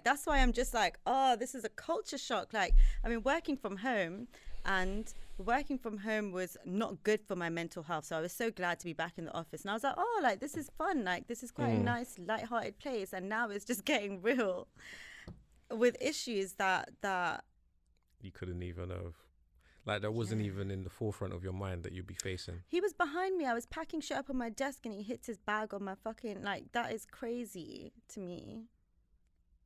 that's why I'm just like, oh, this is a culture shock. Like, I mean, working from home was not good for my mental health. So I was so glad to be back in the office. And I was like, oh, like, this is fun. Like, this is quite a nice, lighthearted place. And now it's just getting real with issues that you couldn't even have, like, that wasn't even in the forefront of your mind that you'd be facing. He was behind me. I was packing shit up on my desk and he hits his bag on my fucking, like, that is crazy to me.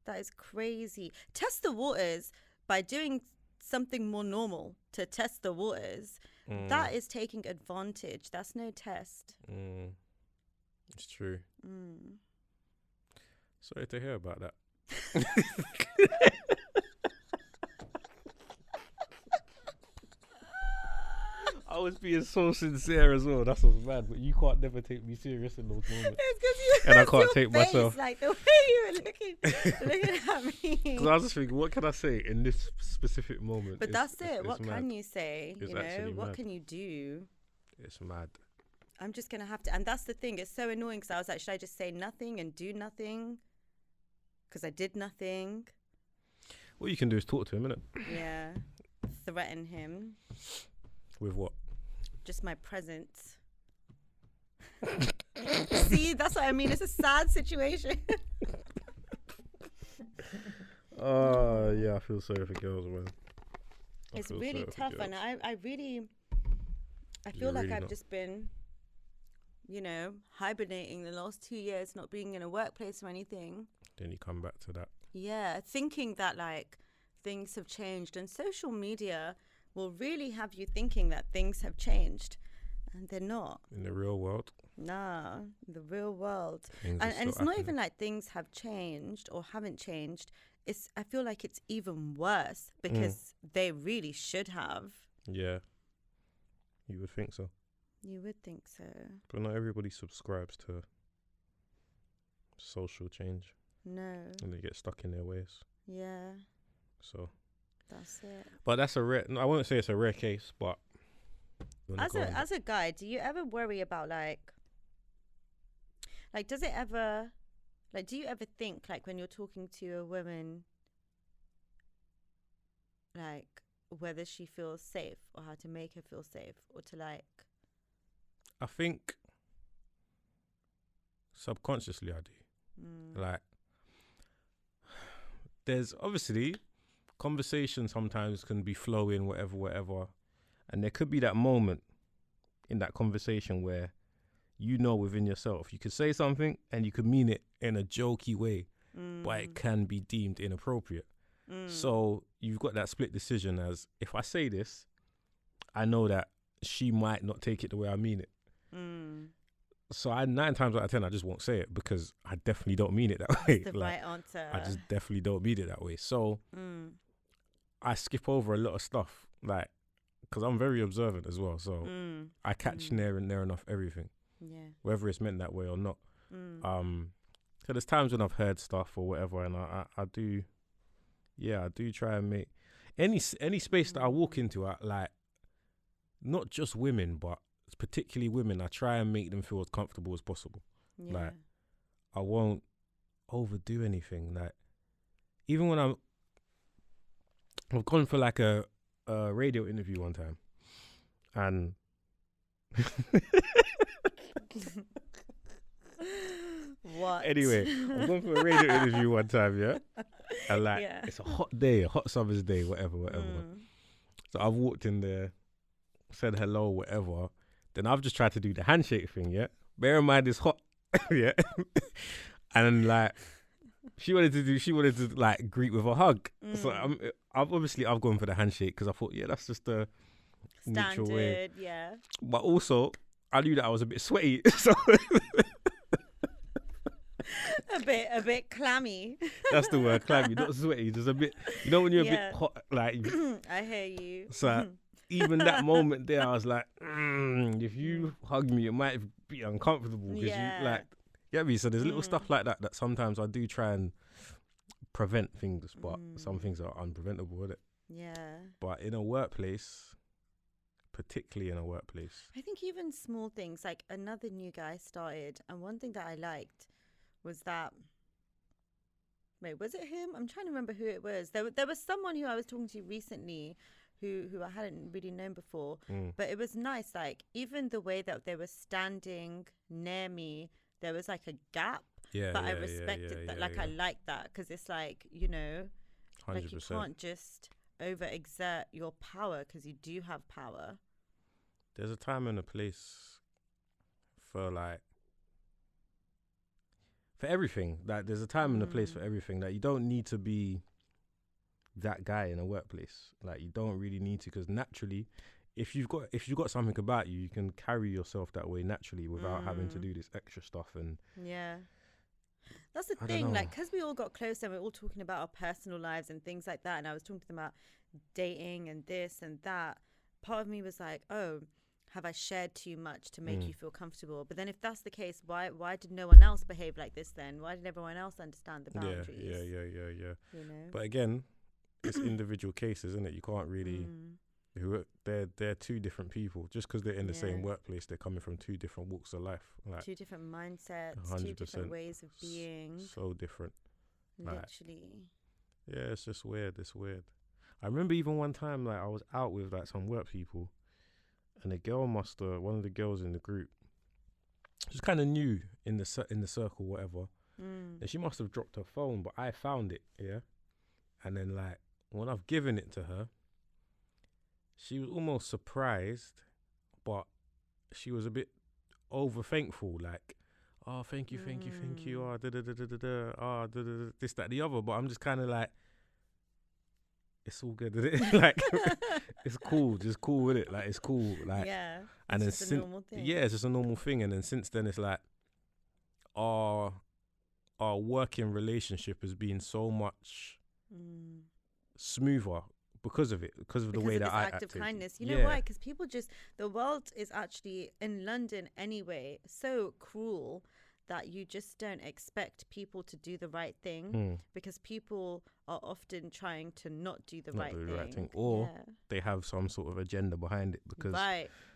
That is crazy. Test the waters by doing something more normal to test the waters. That is taking advantage. That's no test. It's true. Sorry to hear about that. I was being so sincere as well. That's what's bad. But you can't never take me serious in those moments. It's because you and I can't take face, myself. Like the way you were looking at me. Because I was just thinking, what can I say in this specific moment? But that's it. What can you say? It's you know, what mad. can you do? It's mad. I'm just gonna have to. And that's the thing. It's so annoying because I was like, should I just say nothing and do nothing? Because I did nothing. What you can do is talk to him, innit? Yeah. Threaten him. With what? Just my presence. See, that's what I mean. It's a sad situation. Yeah, I feel sorry for girls, man. It's really tough, and I feel like really I've not. just been, you know, hibernating the last 2 years, not being in a workplace or anything. Then you come back to that. Yeah, thinking that like things have changed, and social media will really have you thinking that things have changed, and they're not. In the real world. Nah, the real world. And it's not even like things have changed or haven't changed. I feel like it's even worse because they really should have. Yeah. You would think so. You would think so. But not everybody subscribes to social change. No. And they get stuck in their ways. Yeah. So. That's it. But that's a rare, I wouldn't say it's a rare case, but. As a guy, do you ever worry about like does it ever, like, do you ever think like when you're talking to a woman, like whether she feels safe or how to make her feel safe or to like. I think subconsciously I do. Like, there's obviously conversation sometimes can be flowing, whatever. And there could be that moment in that conversation where you know within yourself, you could say something and you could mean it in a jokey way, but it can be deemed inappropriate. So you've got that split decision as, if I say this, I know that she might not take it the way I mean it. So 9 times out of 10, I just won't say it because I definitely don't mean it that way. That's the right answer. I just definitely don't mean it that way. So I skip over a lot of stuff, like, because I'm very observant as well. So I catch near enough everything. Yeah. Whether it's meant that way or not. So there's times when I've heard stuff or whatever, and I do try and make any space that I walk into, like, not just women, but particularly women, I try and make them feel as comfortable as possible. Yeah. Like, I won't overdo anything. Like, even when I've gone for like a radio interview one time, and What? Anyway, I'm going for a radio interview one time, yeah? And like, it's a hot day, a hot summer's day, whatever. So I've walked in there, said hello, whatever. Then I've just tried to do the handshake thing, yeah? Bear in mind it's hot, yeah? And like, she wanted to like greet with a hug. So I've gone for the handshake because I thought, yeah, that's just a neutral way. Standard, yeah. But also, I knew that I was a bit sweaty, so a bit clammy. that's the word, clammy, not sweaty. Just a bit, you know, when you're a bit hot, like. I hear you. So even that moment there, I was like, if you hug me, it might be uncomfortable because you like. Get me? So there's little stuff like that sometimes I do try and prevent things, but some things are unpreventable, isn't it? Yeah. But in a workplace, particularly in a workplace, I think even small things, like another new guy started, and one thing that I liked was that Wait, was it him? I'm trying to remember who it was. There was someone who I was talking to recently who I hadn't really known before. But it was nice. Like, even the way that they were standing near me, there was like a gap. Yeah, but I yeah, yeah, respected yeah, that. yeah, Like, yeah. I like that because it's like, you know, like you 100%. can't just overexert your power because you do have power. There's a time and a place for like for everything. Like there's a time and a place for everything. Like you don't need to be that guy in a workplace. Like you don't really need to, because naturally, if you've got something about you, you can carry yourself that way naturally without having to do this extra stuff. And yeah, that's the I don't thing. know. Like, because we all got close and we're all talking about our personal lives and things like that, and I was talking to them about dating and this and that. Part of me was like, oh, have I shared too much to make you feel comfortable? But then if that's the case, why did no one else behave like this then? Why did everyone else understand the boundaries? Yeah. You know? But again, it's individual cases, isn't it? You can't really. They're two different people. Just because they're in the same workplace, they're coming from two different walks of life. Like two different mindsets, 100%. two different ways of being. So different. Literally. Yeah, it's just weird. It's weird. I remember even one time, like I was out with like some work people, and one of the girls in the group, she's kind of new in the circle, whatever. And she must have dropped her phone, but I found it. Yeah, and then like when I've given it to her, she was almost surprised, but she was a bit over thankful, like, oh, thank you, oh, this, that, the other. But I'm just kind of like, it's all good, isn't it? Like, it's cool, just cool with it. Like, it's cool, like, yeah. And it's just a normal thing. Yeah, it's just a normal thing. And then since then, it's like, our working relationship has been so much smoother. Because of the way that I acted. Act of kindness. You know why? Because people the world is actually, in London anyway, so cruel that you just don't expect people to do the right thing because people are often trying to not do the right thing. Or they have some sort of agenda behind it, because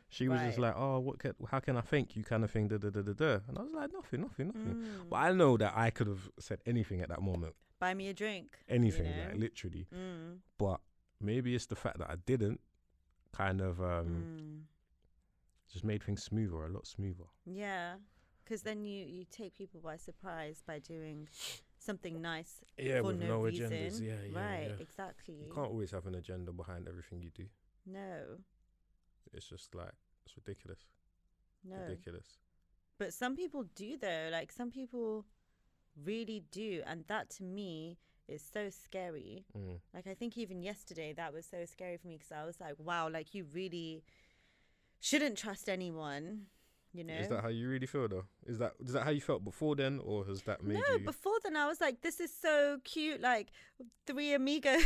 she was just like, oh, how can I thank you, kind of thing, and I was like, nothing. But I know that I could have said anything at that moment. Buy me a drink. Anything, like literally. But maybe it's the fact that I didn't kind of just made things a lot smoother. Yeah, because then you take people by surprise by doing something nice for with no reason. agendas. Yeah. Exactly. You can't always have an agenda behind everything you do. No. It's just like, it's ridiculous. No. Ridiculous. But some people do though. Like, some people really do, and that to me is so scary. Like, I think even yesterday that was so scary for me, because I was like, wow, like, you really shouldn't trust anyone, you know? Is that how you really feel though? Is that how you felt before then, or has that made you... No, before then I was like, this is so cute, like 3 amigos.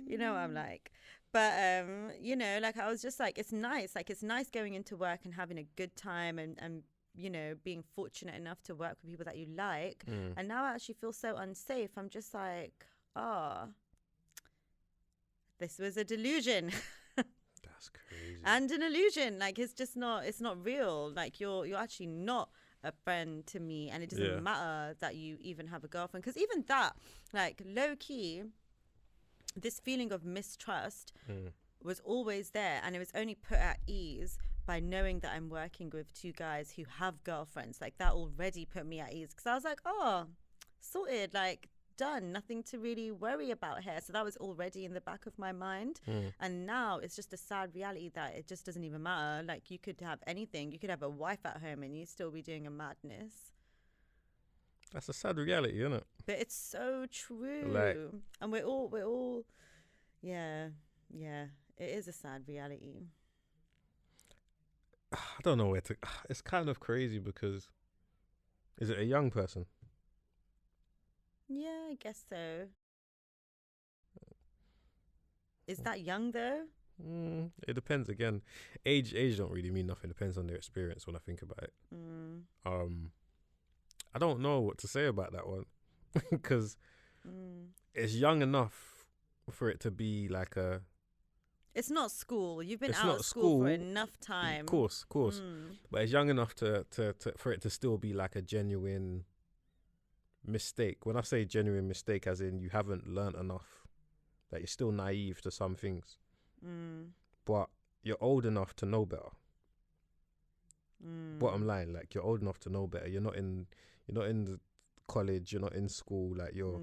You know what I'm like. But, you know, like, I was just like, it's nice. Like, it's nice going into work and having a good time and you know, being fortunate enough to work with people that you like. And now I actually feel so unsafe. I'm just like, this was a delusion. That's crazy. And an illusion. Like, it's not real. Like, you're actually not a friend to me, and it doesn't matter that you even have a girlfriend. Because even that, like, low key, this feeling of mistrust was always there, and it was only put at ease by knowing that I'm working with 2 guys who have girlfriends. Like, that already put me at ease, because I was like, oh, sorted, like, done, nothing to really worry about here. So that was already in the back of my mind. And now it's just a sad reality that it just doesn't even matter. Like, you could have anything, you could have a wife at home and you still be doing a madness. That's a sad reality, isn't it? But it's so true. Like, and we're all yeah, it is a sad reality. I don't know where to... It's kind of crazy, because... Is it a young person? Yeah, I guess so. Is that young though? It depends. Again, age don't really mean nothing. It depends on their experience when I think about it. I don't know what to say about that one, because it's young enough for it to be like a It's not school. You've been It's out not of school for school. enough time. Of course. But it's young enough to for it to still be like a genuine mistake. When I say genuine mistake, as in you haven't learnt enough, that you're still naive to some things, but you're old enough to know better. Bottom line, like, you're old enough to know better. You're not in the college, you're not in school, like, you're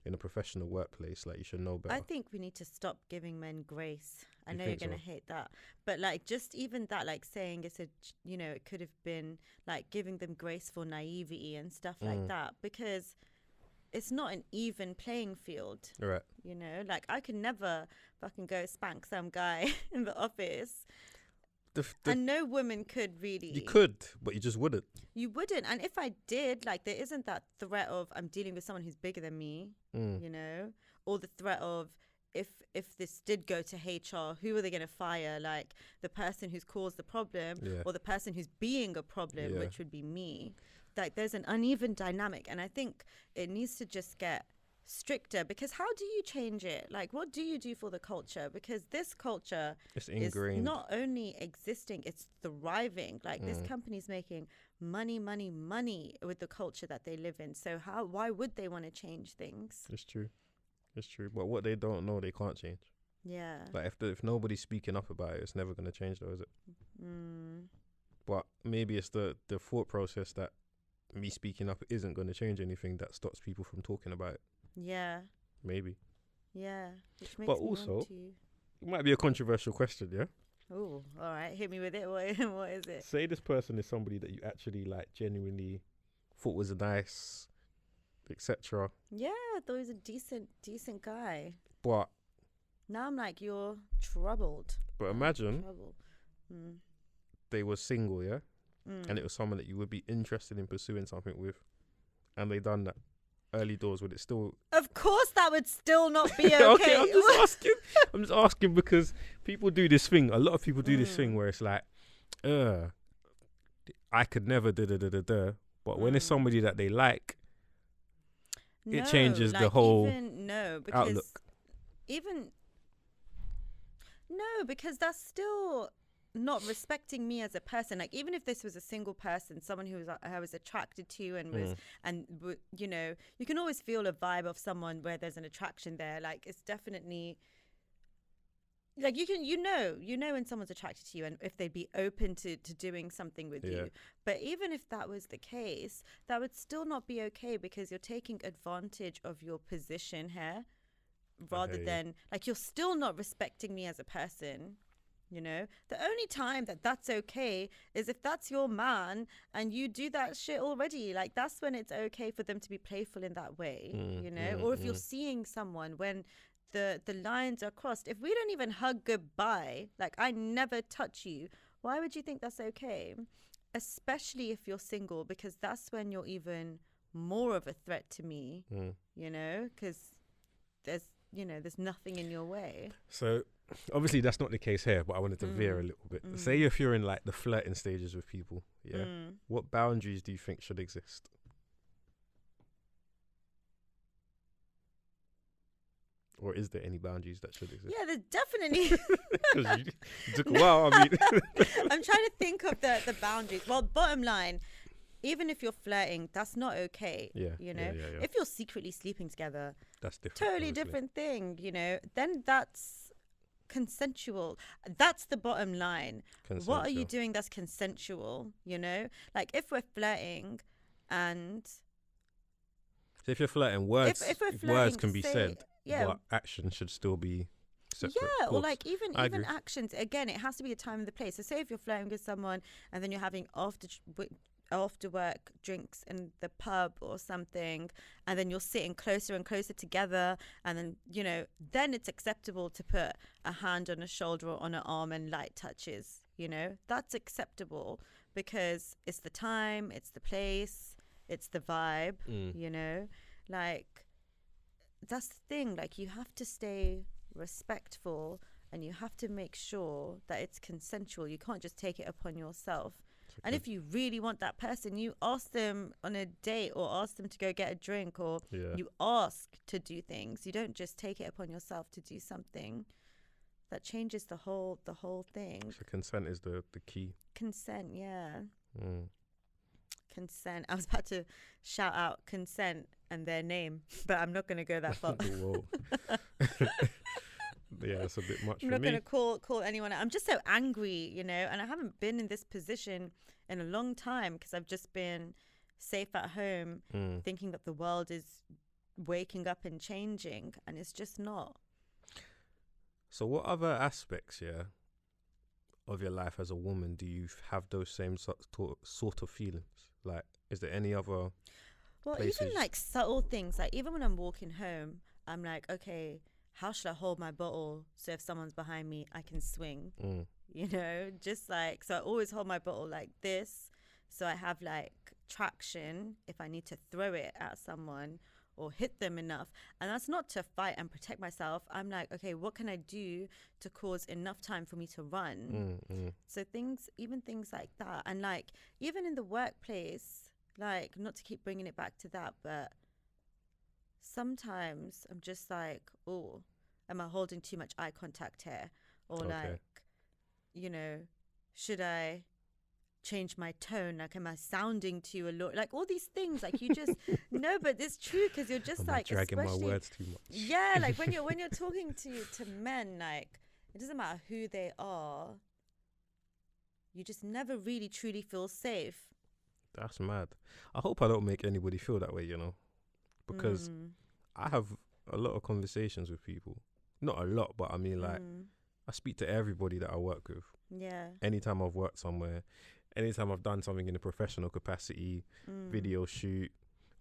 in a professional workplace. Like, you should know better. I think we need to stop giving men grace. I You know you're think gonna so? hate that, but like, just even that, like, saying it's a, it could have been like giving them grace for naivety and stuff like that, because it's not an even playing field. Right. Like, I could never fucking go spank some guy in the office. And no woman could really. You could, but you just wouldn't. You wouldn't. And if I did, like, there isn't that threat of I'm dealing with someone who's bigger than me, or the threat of if this did go to HR, who are they going to fire? Like, the person who's caused the problem or the person who's being a problem, which would be me. Like, there's an uneven dynamic. And I think it needs to just get stricter, because how do you change it? Like, what do you do for the culture? Because this culture It's ingrained. is not only existing, it's thriving. Like, this company's making money with the culture that they live in. So why would they want to change things? It's true. But what they don't know, they can't change. Yeah. Like, if nobody's speaking up about it, it's never going to change, though, is it? But maybe it's the thought process that me speaking up isn't going to change anything, that stops people from talking about it. Yeah. Maybe. Yeah. Which makes But me also, want to. it might be a controversial question, yeah? Oh, all right. Hit me with it. What is it? Say this person is somebody that you actually, like, genuinely thought was nice, etc. Yeah, I thought he was a decent guy. But Now I'm like, you're troubled. imagine Trouble. they were single, yeah? And it was someone that you would be interested in pursuing something with, and they done that early doors. Would it still? Of course, that would still not be okay. Okay, I'm just asking because people do this thing. A lot of people do this thing where it's like, I could never da. But when it's somebody that they like, it changes the whole outlook. Because that's still not respecting me as a person. Like, even if this was a single person, someone who I was attracted to and was you can always feel a vibe of someone where there's an attraction there. Like, it's definitely like you know when someone's attracted to you and if they'd be open to doing something with you. But even if that was the case, that would still not be okay, because you're taking advantage of your position here rather than, like, you're still not respecting me as a person. The only time that's okay is if that's your man and you do that shit already. Like, that's when it's okay for them to be playful in that way, or if you're seeing someone when the lines are crossed. If we don't even hug goodbye, like, I never touch you, why would you think that's okay? Especially if you're single, because that's when you're even more of a threat to me, because there's nothing in your way. So obviously that's not the case here, but I wanted to veer a little bit. Say if you're in, like, the flirting stages with people, what boundaries do you think should exist? Or is there any boundaries that should exist? Yeah, there's definitely. Because you took a while. I mean, I'm trying to think of the boundaries. Well, bottom line, even if you're flirting, that's not okay. Yeah. If you're secretly sleeping together, that's different. Totally obviously. different thing. Then that's consensual. That's the bottom line. What are you doing that's consensual? Like, if we're flirting and. So if you're flirting, words can be said. Yeah. But action should still be separate. Yeah, or like even agree. actions. Again, it has to be a time and the place. So say if you're flirting with someone and then you're having after work drinks in the pub or something, and then you're sitting closer and closer together, and then then it's acceptable to put a hand on a shoulder or on an arm and light touches. That's acceptable because it's the time, it's the place, it's the vibe. Like, that's the thing. Like, you have to stay respectful and you have to make sure that it's consensual. You can't just take it upon yourself. Okay. And if you really want that person, you ask them on a date or ask them to go get a drink, or you ask to do things. You don't just take it upon yourself to do something. that changes the whole thing. So consent is the key. Consent, yeah. Mm. Consent. I was about to shout out consent and their name, but I'm not going to go that far. Whoa. Yeah, it's a bit much I'm for not me. going to call anyone out. I'm just so angry, you know, and I haven't been in this position in a long time because I've just been safe at home, thinking that the world is waking up and changing, and it's just not. So what other aspects, of your life as a woman do you have those same sort of feelings? Like, is there any other places? Even like subtle things, like even when I'm walking home, I'm like, okay, how should I hold my bottle so if someone's behind me, I can swing? You know, just like, so I always hold my bottle like this, so I have like traction if I need to throw it at someone or hit them enough. And that's not to fight and protect myself. I'm like, okay, what can I do to cause enough time for me to run? So even things like that. And like, even in the workplace, like, not to keep bringing it back to that, but sometimes I'm just like, oh, am I holding too much eye contact here? Or like, you know, should I change my tone? Like, am I sounding too alert? Like, all these things, like, you just no, but it's true, because you're just like dragging my words too much. Yeah, like when you're talking to men, like, it doesn't matter who they are, you just never really truly feel safe. That's mad. I hope I don't make anybody feel that way, you know, because I have a lot of conversations with people. Not a lot, but I mean, like, I speak to everybody that I work with. Yeah. Anytime I've worked somewhere, anytime I've done something in a professional capacity, video shoot,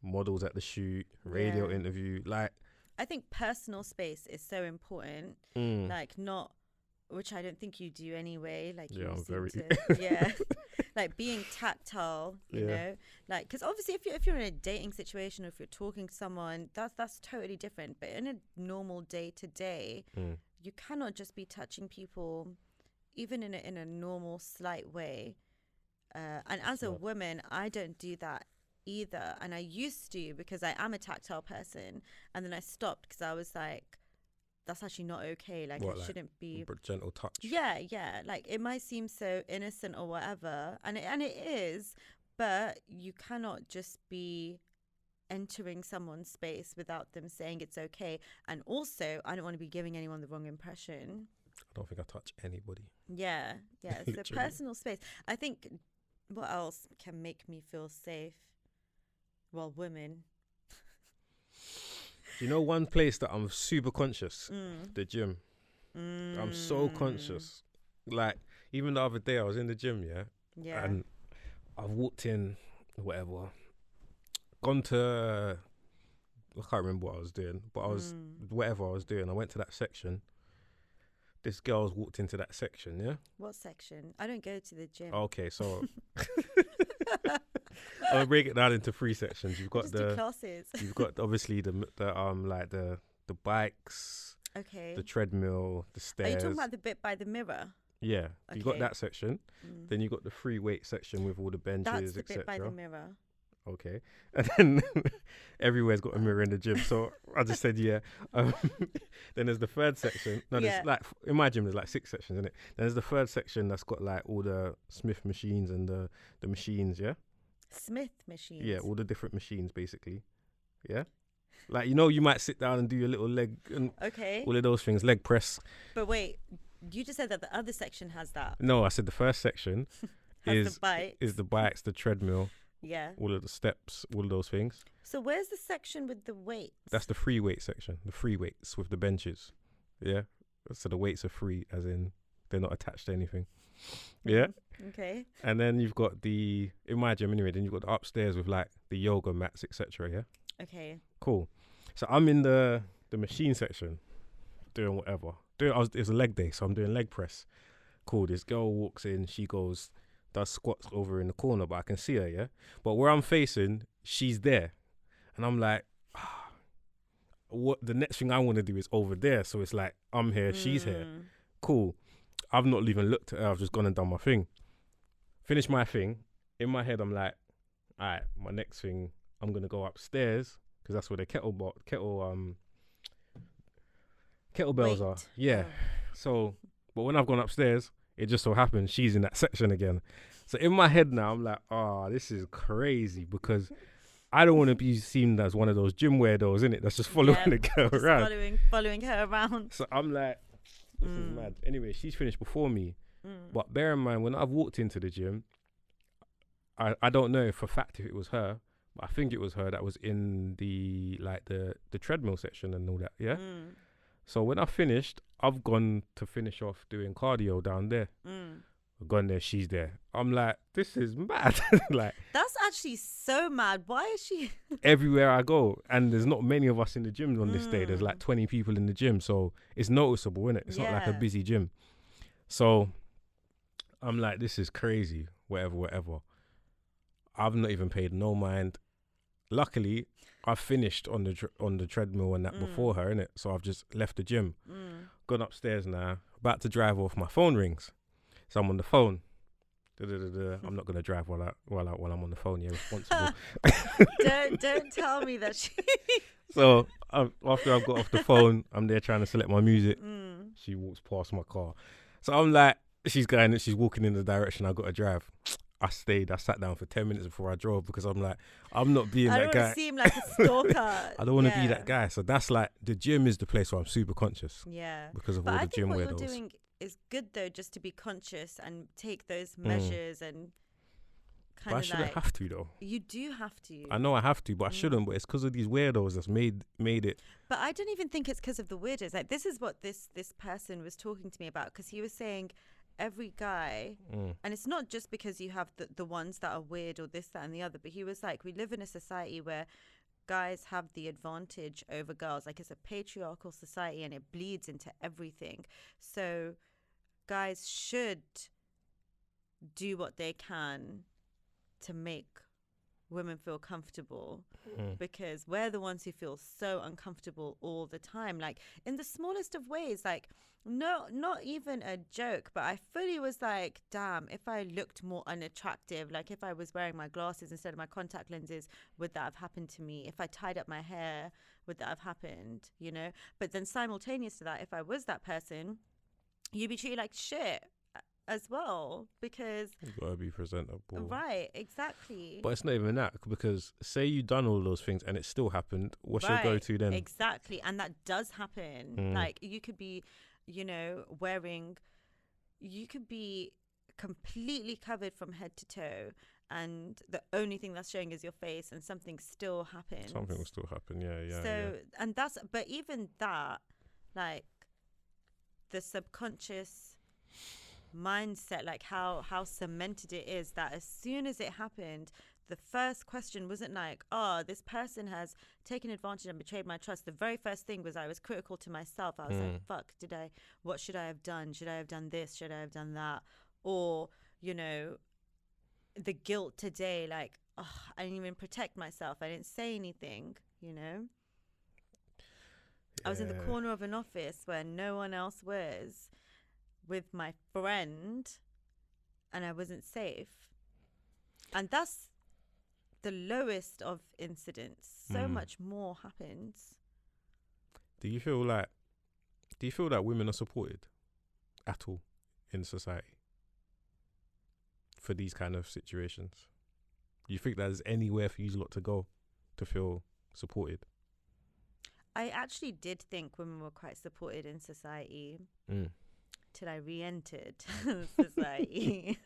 models at the shoot, radio interview, like, I think personal space is so important. Like, not, which I don't think you do anyway. Like, you I'm seem very to, like being tactile, you know, like, because obviously if you're in a dating situation, or if you're talking to someone, that's totally different. But in a normal day to day, you cannot just be touching people, even in a normal slight way. And as a woman, I don't do that either. And I used to, because I am a tactile person, and then I stopped because I was like, that's actually not okay. Like, I shouldn't be gentle touch. Yeah. Like, it might seem so innocent or whatever, and it is, but you cannot just be entering someone's space without them saying it's okay. And also, I don't want to be giving anyone the wrong impression. I don't think I touch anybody. Yeah. So personal space. I think, what else can make me feel safe? Well, women. You know, one place that I'm super conscious, the gym. I'm so conscious. Like, even the other day I was in the gym, and I've walked in, whatever, gone to, I can't remember what I was doing, but I was, whatever I was doing, I went to that section. This girl's walked into that section, What section? I don't go to the gym. Okay, so I'll break it down into 3 sections. You've got Just do classes. You've got obviously the like the bikes, the treadmill, the stairs. Are you talking about the bit by the mirror? Yeah, you got that section. Then you got the free weight section with all the benches, That's the bit by the mirror. Okay, and then everywhere's got a mirror in the gym, so I just said then there's the third section. No, there's like, in my gym there's like 6 sections in it. Then there's the third section that's got like all the Smith machines and the machines. Smith machines. Yeah, all the different machines basically. Yeah, like, you know, you might sit down and do your little leg and all of those things, leg press. But wait, you just said that the other section has that. No, I said the first section is the bikes, the treadmill. Yeah. All of the steps, all of those things. So where's the section with the weights? That's the free weight section. The free weights with the benches. Yeah. So the weights are free, as in they're not attached to anything. Yeah. Okay. And then you've got in my gym anyway, then you've got the upstairs with like the yoga mats, etc. Yeah. Okay. Cool. So I'm in the machine section doing whatever. It's a leg day, so I'm doing leg press. Cool. This girl walks in, she does squats over in the corner, but I can see her, but where I'm facing, she's there, and I'm like, what the next thing I want to do is over there, so it's like, I'm here, she's here. Cool. I've not even looked at her, I've just gone and done my thing, finished my thing. In my head I'm like, all right, my next thing, I'm gonna go upstairs, because that's where the kettlebells are. So, but when I've gone upstairs, it just so happens she's in that section again. So in my head now, I'm like, this is crazy because I don't want to be seen as one of those gym weirdos, innit? That's just following the girl just around. Following her around. So I'm like, this is mad. Anyway, she's finished before me. But bear in mind, when I've walked into the gym, I don't know for a fact if it was her, but I think it was her that was in the treadmill section and all that, yeah? So when I finished, I've gone to finish off doing cardio down there. I've gone there, she's there. I'm like, this is mad. Like, that's actually so mad. Why is she? Everywhere I go, and there's not many of us in the gym on this day. There's like 20 people in the gym, so it's noticeable, innit? It's not like a busy gym. So I'm like, this is crazy. Whatever. I've not even paid no mind. Luckily, I finished on the treadmill and that before her, innit? So I've just left the gym, gone upstairs now, about to drive off. My phone rings, so I'm on the phone. I'm not gonna drive while I'm on the phone. Yeah, responsible. don't tell me that she. So after I've got off the phone, I'm there trying to select my music. She walks past my car, so I'm like, she's walking in the direction I got to drive. I sat down for 10 minutes before I drove because I'm like, I'm not being that guy. I don't want to seem like a stalker. I don't want to be that guy. So that's like, the gym is the place where I'm super conscious. Yeah. Because of all the gym weirdos. But I think what you're doing is good though, just to be conscious and take those measures and kind of like. But I shouldn't have to though. You do have to. I know I have to, but I shouldn't. But it's because of these weirdos that's made it. But I don't even think it's because of the weirdos. Like, this is what this person was talking to me about, because he was saying every guy, and it's not just because you have the ones that are weird or this, that and the other, but he was like, we live in a society where guys have the advantage over girls. Like, it's a patriarchal society and it bleeds into everything. So guys should do what they can to make women feel comfortable, because we're the ones who feel so uncomfortable all the time, like in the smallest of ways. Like, no, not even a joke, but I fully was like, damn, if I looked more unattractive, like if I was wearing my glasses instead of my contact lenses, would that have happened to me? If I tied up my hair, would that have happened? You know? But then simultaneous to that, if I was that person, you'd be treated like shit as well, because you gotta be presentable. Right, exactly. But it's not even that, because say you done all those things and it still happened, what's your go-to then? Exactly. And that does happen. Like, you could be, you know, you could be completely covered from head to toe, and the only thing that's showing is your face, and something still happens. Something will still happen, yeah. So, and that's, but even that, like, the subconscious mindset, like how cemented it is, that as soon as it happened, the first question wasn't like, oh, this person has taken advantage and betrayed my trust. The very first thing was, I was critical to myself. I was like, fuck, what should I have done? Should I have done this? Should I have done that? Or, you know, the guilt today, like, oh, I didn't even protect myself. I didn't say anything, you know? I was in the corner of an office where no one else was, with my friend, and I wasn't safe. And that's the lowest of incidents. So much more happens. Do you feel that women are supported at all in society for these kind of situations? Do you think there's anywhere for you lot to go to feel supported? I actually did think women were quite supported in society. Till I re-entered society.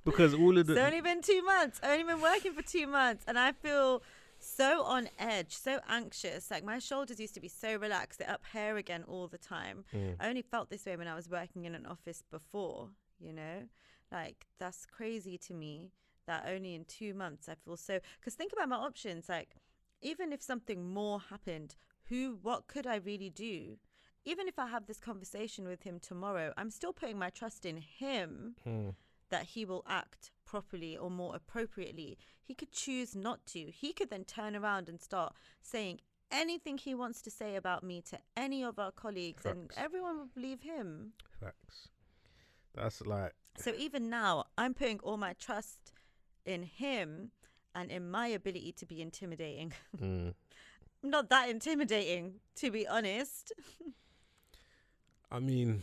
Because all of It's only been 2 months. I've only been working for 2 months, and I feel so on edge, so anxious. Like, my shoulders used to be so relaxed, they're up here again all the time. I only felt this way when I was working in an office before, you know? Like, that's crazy to me that only in 2 months I feel so... Because think about my options. Like, even if something more happened, what could I really do? Even if I have this conversation with him tomorrow, I'm still putting my trust in him that he will act properly or more appropriately. He could choose not to. He could then turn around and start saying anything he wants to say about me to any of our colleagues. Facts. And everyone will believe him. Facts. That's like... So even now, I'm putting all my trust in him and in my ability to be intimidating. I'm not that intimidating, to be honest. I mean,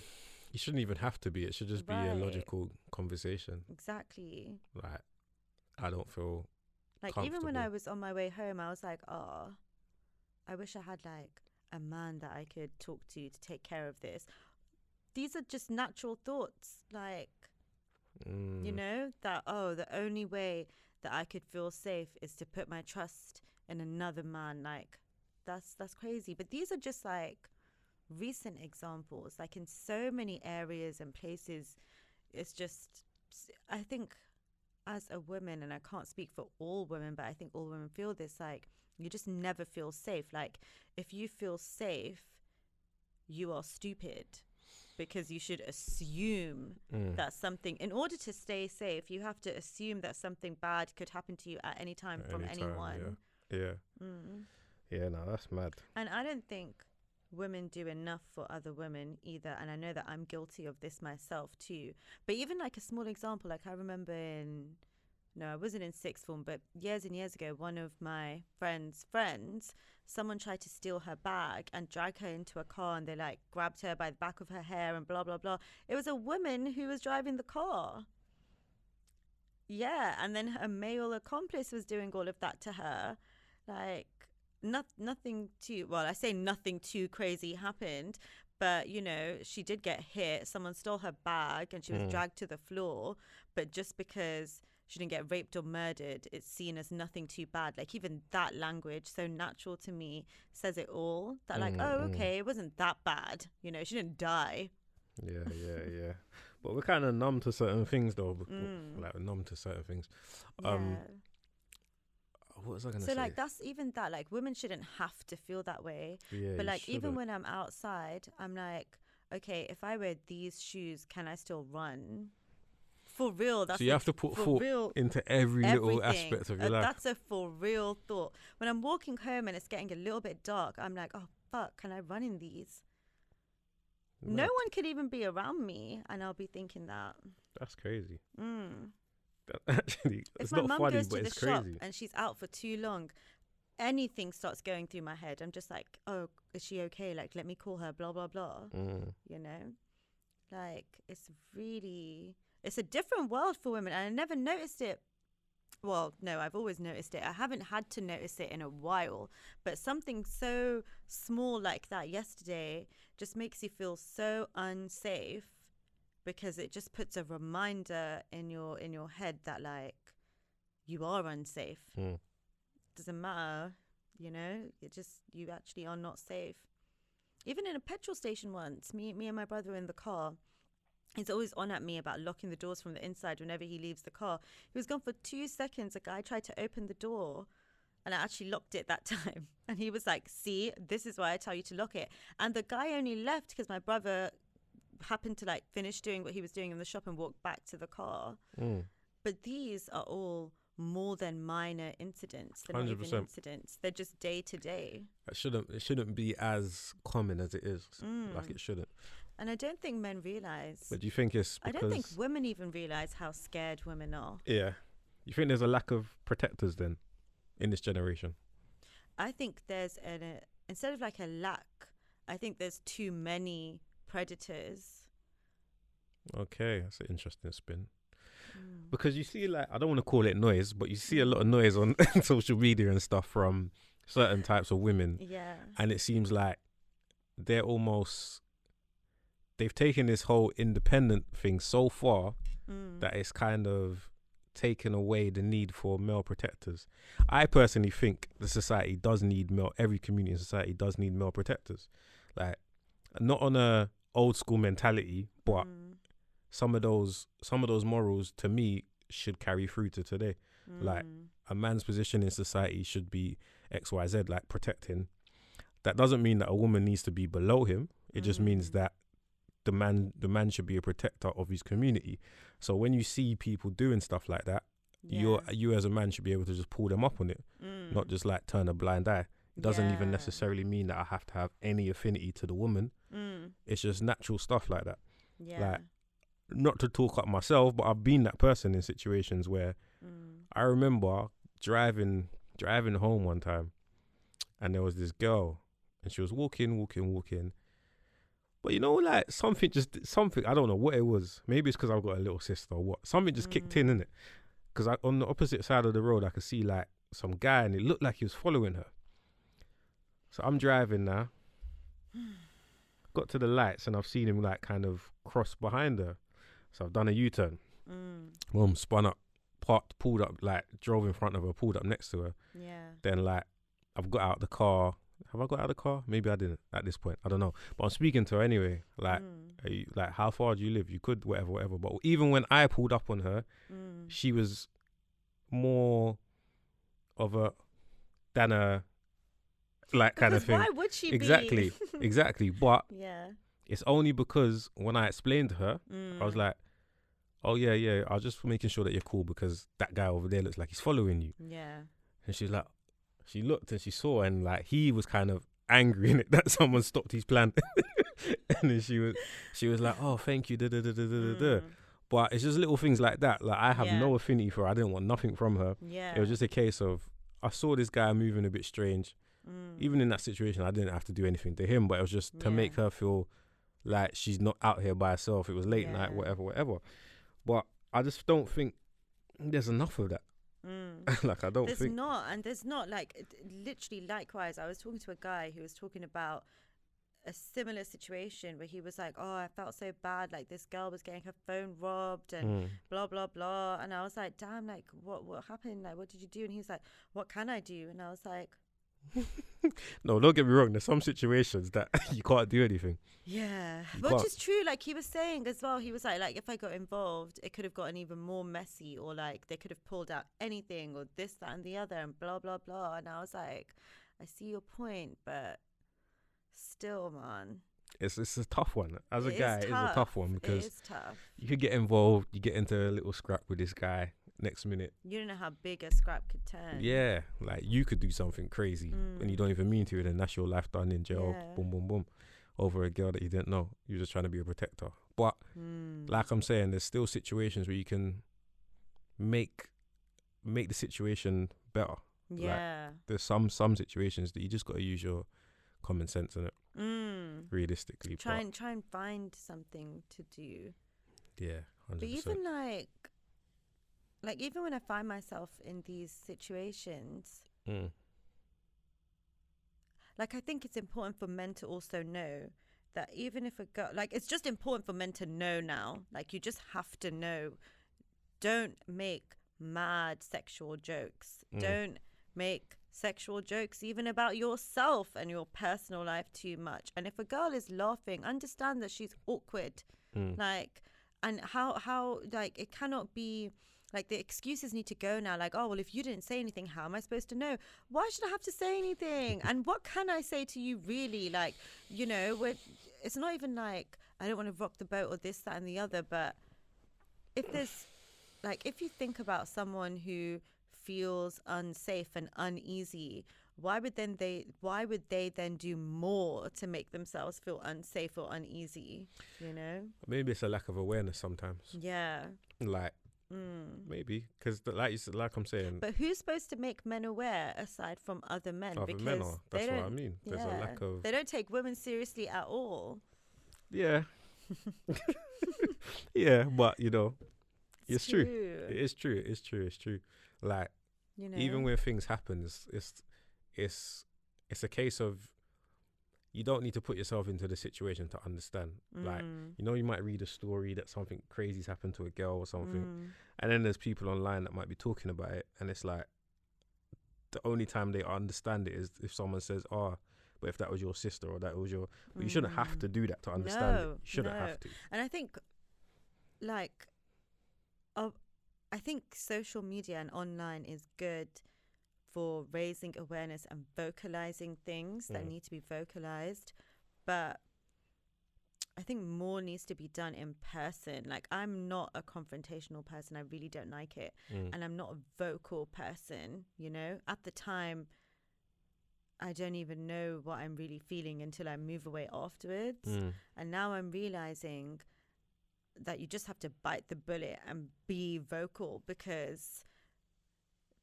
You shouldn't even have to be. It should just be a Right. logical conversation. Exactly. Like, I don't feel Like even when I comfortable. was on my way home, I was like, oh, I wish I had like a man that I could talk to take care of this. These are just natural thoughts, like, you know, that, oh, the only way that I could feel safe is to put my trust in another man. Like, that's crazy. But these are just like recent examples, like in so many areas and places. It's just, I think as a woman, and I can't speak for all women, but I think all women feel this, like, you just never feel safe. Like, if you feel safe, you are stupid, because you should assume that something, in order to stay safe, you have to assume that something bad could happen to you at any time At from any time, anyone. Yeah. Mm. Yeah, no, that's mad. And I don't think women do enough for other women either. And I know that I'm guilty of this myself too. But even like a small example, like I remember no, I wasn't in sixth form, but years and years ago, one of my friends, someone tried to steal her bag and drag her into a car, and they like grabbed her by the back of her hair and blah, blah, blah. It was a woman who was driving the car. Yeah. And then her male accomplice was doing all of that to her. Like, nothing too, well, I say nothing too crazy happened, but you know, she did get hit. Someone stole her bag and she was dragged to the floor. But just because she didn't get raped or murdered, it's seen as nothing too bad. Like, even that language, so natural to me, says it all. That like, oh, okay, it wasn't that bad. You know, she didn't die. Yeah. But we're kind of numb to certain things, though. Like, we're numb to certain things. Yeah. What was I going to So say? like, that's even that, like, women shouldn't have to feel that way. Yeah, But you like, even shouldn't. when I'm outside, I'm like, okay, if I wear these shoes, can I still run? For real. That's So you have to put for thought real, into every little everything. aspect of your life. That's a for real thought. When I'm walking home and it's getting a little bit dark, I'm like, oh fuck, can I run in these? No Mad. one could even be around me, and I'll be thinking that. That's crazy. Mm. Actually, If it's my not mum funny, goes but to the it's shop crazy. and she's out for too long, anything starts going through my head. I'm just like, oh, is she okay? Like, let me call her, blah, blah, blah. You know? Like, it's a different world for women. And I never noticed it. Well, no, I've always noticed it. I haven't had to notice it in a while. But something so small like that yesterday just makes you feel so unsafe, because it just puts a reminder in your head that, like, you are unsafe. Doesn't matter, you know, you actually are not safe. Even in a petrol station once, me and my brother were in the car. He's always on at me about locking the doors from the inside whenever he leaves the car. He was gone for 2 seconds. A guy tried to open the door, and I actually locked it that time. And he was like, see, this is why I tell you to lock it. And the guy only left because my brother happened to like finish doing what he was doing in the shop and walk back to the car. But these are all more than minor incidents. They're not even 100%. incidents. They're just day to day. It shouldn't be as common as it is. Like, it shouldn't. And I don't think men realize. But do you think it's I because... don't think women even realize how scared women are. Yeah. You think there's a lack of protectors then in this generation? I think there's instead of like a lack, I think there's too many predators. Okay, that's an interesting spin. Because you see, like, I don't want to call it noise, but you see a lot of noise on social media and stuff from certain types of women. Yeah. And it seems like they've taken this whole independent thing so far that it's kind of taken away the need for male protectors. I personally think the society does need every community in society does need male protectors. Like, not on a old school mentality, but some of those morals to me should carry through to today. Like, a man's position in society should be XYZ, like protecting. That doesn't mean that a woman needs to be below him. It just means that the man should be a protector of his community. So when you see people doing stuff like that, you as a man should be able to just pull them up on it, not just like turn a blind eye. It doesn't even necessarily mean that I have to have any affinity to the woman. It's just natural stuff like that. Like, not to talk up myself, but I've been that person in situations where I remember driving home one time, and there was this girl, and she was walking, But you know, like something, I don't know what it was. Maybe it's because I've got a little sister or what. Something just kicked in it. Because on the opposite side of the road, I could see like some guy and it looked like he was following her. So I'm driving now. Got to the lights and I've seen him like kind of cross behind her. So I've done a U-turn. Boom, spun up, parked, pulled up, like drove in front of her, pulled up next to her. Yeah. Then like I've got out the car. Have I got out of the car? Maybe I didn't at this point. I don't know. But I'm speaking to her anyway. Like, are you, like, how far do you live? You could, whatever. But even when I pulled up on her, she was more of a than a like kind of thing. Why would she exactly, be? exactly. But yeah. it's only because when I explained to her, I was like, oh yeah, I was just making sure that you're cool because that guy over there looks like he's following you. Yeah. And she's like, she looked and she saw, and like he was kind of angry in it that someone stopped his plan. And then she was like, oh, thank you, But it's just little things like that. Like I have no affinity for her. I didn't want nothing from her. Yeah. It was just a case of I saw this guy moving a bit strange. Even in that situation, I didn't have to do anything to him, but it was just to make her feel like she's not out here by herself. It was late night, whatever. But I just don't think there's enough of that. Like I don't think there's not like literally likewise. I was talking to a guy who was talking about a similar situation where he was like, oh, I felt so bad, like this girl was getting her phone robbed and blah blah blah, and I was like, damn, like what happened, like what did you do? And he was like, what can I do? And I was like, no, don't get me wrong, there's some situations that you can't do anything. Yeah, which is true. Like he was saying as well, he was like if I got involved, it could have gotten even more messy, or like they could have pulled out anything, or this, that, and the other, and blah blah blah. And I was like, I see your point, but still, man, it's a tough one. As a guy, it's a tough one because it is tough. You could get involved, you get into a little scrap with this guy. Next minute, you don't know how big a scrap could turn. Yeah, like you could do something crazy and you don't even mean to, and then that's your life done in jail. Boom, boom, boom, over a girl that you didn't know. You're just trying to be a protector. But like I'm saying, there's still situations where you can make the situation better. Yeah, like, there's some situations that you just got to use your common sense in it. Realistically, try and find something to do. Yeah, 100%. But even like even when I find myself in these situations, like I think it's important for men to also know that even if a girl, like it's just important for men to know now, like you just have to know, don't make mad sexual jokes. Don't make sexual jokes even about yourself and your personal life too much. And if a girl is laughing, understand that she's awkward. Like, and how like it cannot be. Like the excuses need to go now. Like, oh, well, if you didn't say anything, how am I supposed to know? Why should I have to say anything? And what can I say to you really? Like, you know, it's not even like I don't want to rock the boat or this, that, and the other. But if there's like, if you think about someone who feels unsafe and uneasy, why would they then do more to make themselves feel unsafe or uneasy? You know, maybe it's a lack of awareness sometimes. Yeah. Like. Maybe because like I'm saying, but who's supposed to make men aware aside from other men? That's what I mean. There's a lack of, they don't take women seriously at all. Yeah. Yeah, but you know, it's true. It's true. Like, you know, even when things happen, it's a case of you don't need to put yourself into the situation to understand. Like, you know, you might read a story that something crazy's happened to a girl or something, and then there's people online that might be talking about it, and it's like the only time they understand it is if someone says, "Oh, but if that was your sister or that was your," but you shouldn't have to do that to understand it. You shouldn't have to. And I think, like, I think social media and online is good for raising awareness and vocalizing things that need to be vocalized, but I think more needs to be done in person. Like, I'm not a confrontational person. I really don't like it. And I'm not a vocal person, you know? At the time, I don't even know what I'm really feeling until I move away afterwards. And now I'm realizing that you just have to bite the bullet and be vocal, because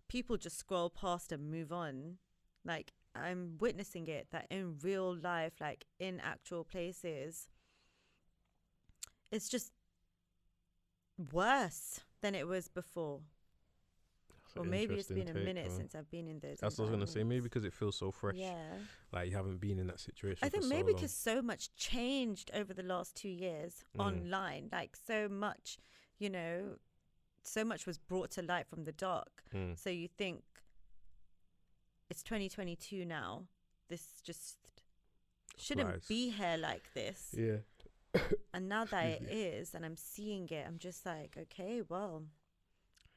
people just scroll past and move on. Like, I'm witnessing it, that in real life, like in actual places, it's just worse than it was before. Or maybe it's been a minute since I've been in those. That's what I was gonna say. Maybe because it feels so fresh. Yeah. Like you haven't been in that situation. I think for maybe so because so much changed over the last 2 years online. Like so much, you know, so much was brought to light from the dark. So you think it's 2022 now. This just shouldn't be here like this. Yeah. And now that it is, and I'm seeing it, I'm just like, okay, well,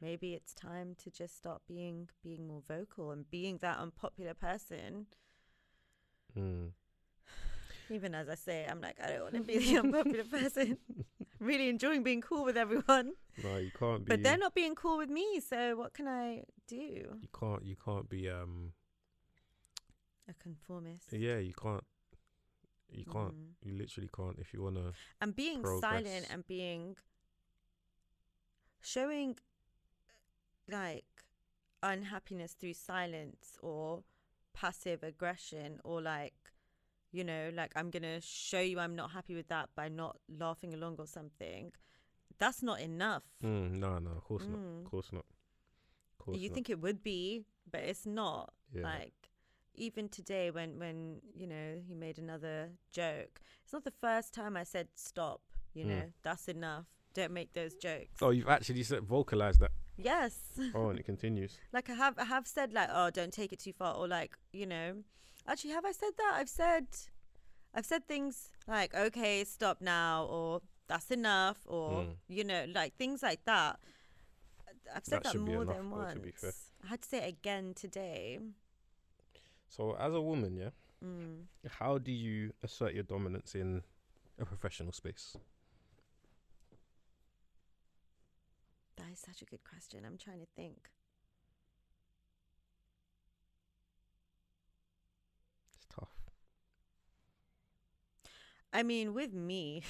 maybe it's time to just start being more vocal and being that unpopular person. Even as I say, I'm like, I don't want to be the unpopular person. Really enjoying being cool with everyone. No, you can't be. But they're not being cool with me, so what can I do? You can't be a conformist. Yeah, you can't. You literally can't if you want to. And being silent and showing like unhappiness through silence or passive aggression, or like, you know, like I'm gonna show you I'm not happy with that by not laughing along or something. That's not enough. No, of course not. Of course not. You think it would be, but it's not. Yeah. Like even today when you know he made another joke, it's not the first time I said stop, you know, that's enough, don't make those jokes. Oh, you've actually vocalized that? Yes. Oh, and it continues. Like I have said like, oh, don't take it too far, or like, you know, actually have I said that? I've said things like, okay, stop now, or that's enough, or you know, like things like that. I've said that more than once. To be fair. I had to say it again today. So as a woman, yeah, how do you assert your dominance in a professional space? That is such a good question. I'm trying to think. It's tough. I mean, with me...